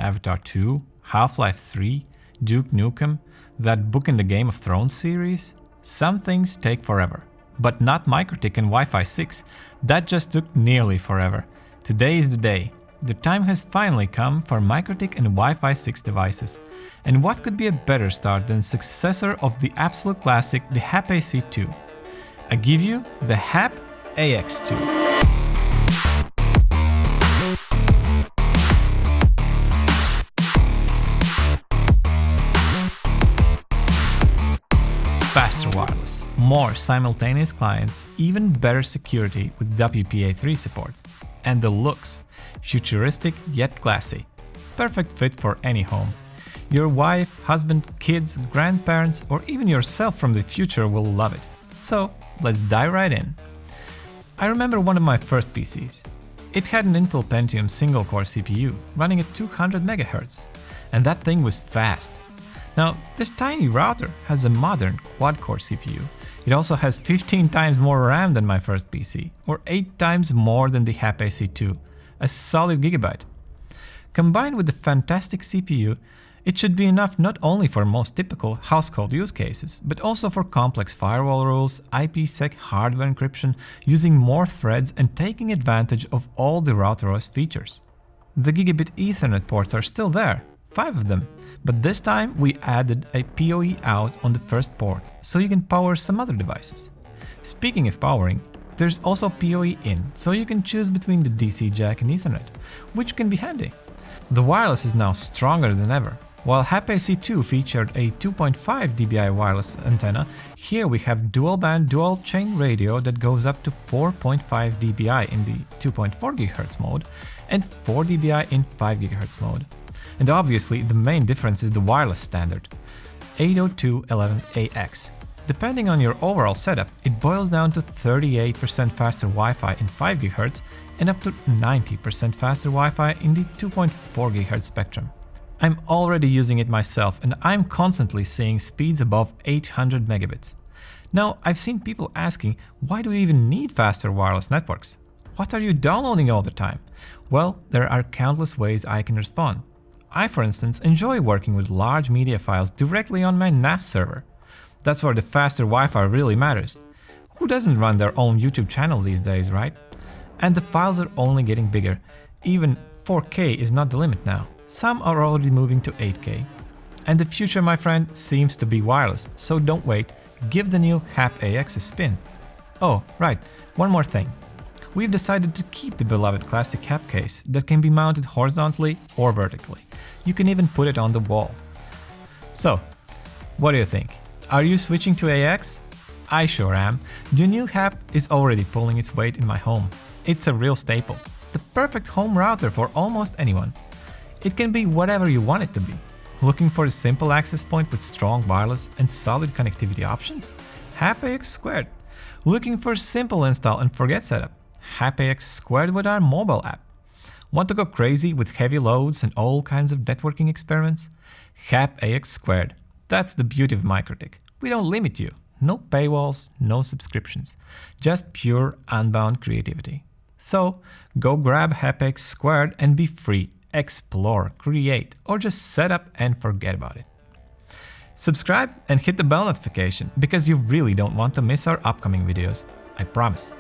Avatar 2, Half-Life 3, Duke Nukem, that book in the Game of Thrones series? Some things take forever. But not MikroTik and Wi-Fi 6. That just took nearly forever. Today is the day. The time has finally come for MikroTik and Wi-Fi 6 devices. And what could be a better start than successor of the absolute classic, the hAP AC2? I give you the hAP ax². Faster wireless, more simultaneous clients, even better security with WPA3 support. And the looks, futuristic yet classy. Perfect fit for any home. Your wife, husband, kids, grandparents, or even yourself from the future will love it. So let's dive right in. I remember one of my first PCs. It had an Intel Pentium single-core CPU running at 200 MHz, and that thing was fast. Now, this tiny router has a modern quad-core CPU. It also has 15 times more RAM than my first PC, or 8 times more than the hAP AC2, a solid gigabyte. Combined with the fantastic CPU, it should be enough not only for most typical household use cases, but also for complex firewall rules, IPsec hardware encryption, using more threads and taking advantage of all the routerOS features. The gigabit Ethernet ports are still there, 5 of them, but this time we added a PoE-out on the first port, so you can power some other devices. Speaking of powering, there's also PoE-in, so you can choose between the DC jack and Ethernet, which can be handy. The wireless is now stronger than ever. While hAP AC2 featured a 2.5 dBi wireless antenna, here we have dual-band dual-chain radio that goes up to 4.5 dBi in the 2.4 GHz mode and 4 dBi in 5 GHz mode. And obviously, the main difference is the wireless standard, 802.11ax. Depending on your overall setup, it boils down to 38% faster Wi-Fi in 5 GHz and up to 90% faster Wi-Fi in the 2.4 GHz spectrum. I'm already using it myself, and I'm constantly seeing speeds above 800 megabits. Now, I've seen people asking, why do we even need faster wireless networks? What are you downloading all the time? Well, there are countless ways I can respond. I, for instance, enjoy working with large media files directly on my NAS server. That's where the faster Wi-Fi really matters. Who doesn't run their own YouTube channel these days, right? And the files are only getting bigger. Even 4K is not the limit now. Some are already moving to 8K. And the future, my friend, seems to be wireless, so don't wait. Give the new hAP ax a spin. Oh, right, one more thing. We've decided to keep the beloved classic hAP case that can be mounted horizontally or vertically. You can even put it on the wall. So, what do you think? Are you switching to AX? I sure am. The new hAP is already pulling its weight in my home. It's a real staple. The perfect home router for almost anyone. It can be whatever you want it to be. Looking for a simple access point with strong wireless and solid connectivity options? hAP ax². Looking for simple install and forget setup? hAP ax² with our mobile app. Want to go crazy with heavy loads and all kinds of networking experiments? hAP ax². That's the beauty of MikroTik. We don't limit you. No paywalls, no subscriptions. Just pure unbound creativity. So go grab hAP ax² and be free. Explore, create, or just set up and forget about it. Subscribe and hit the bell notification because you really don't want to miss our upcoming videos. I promise.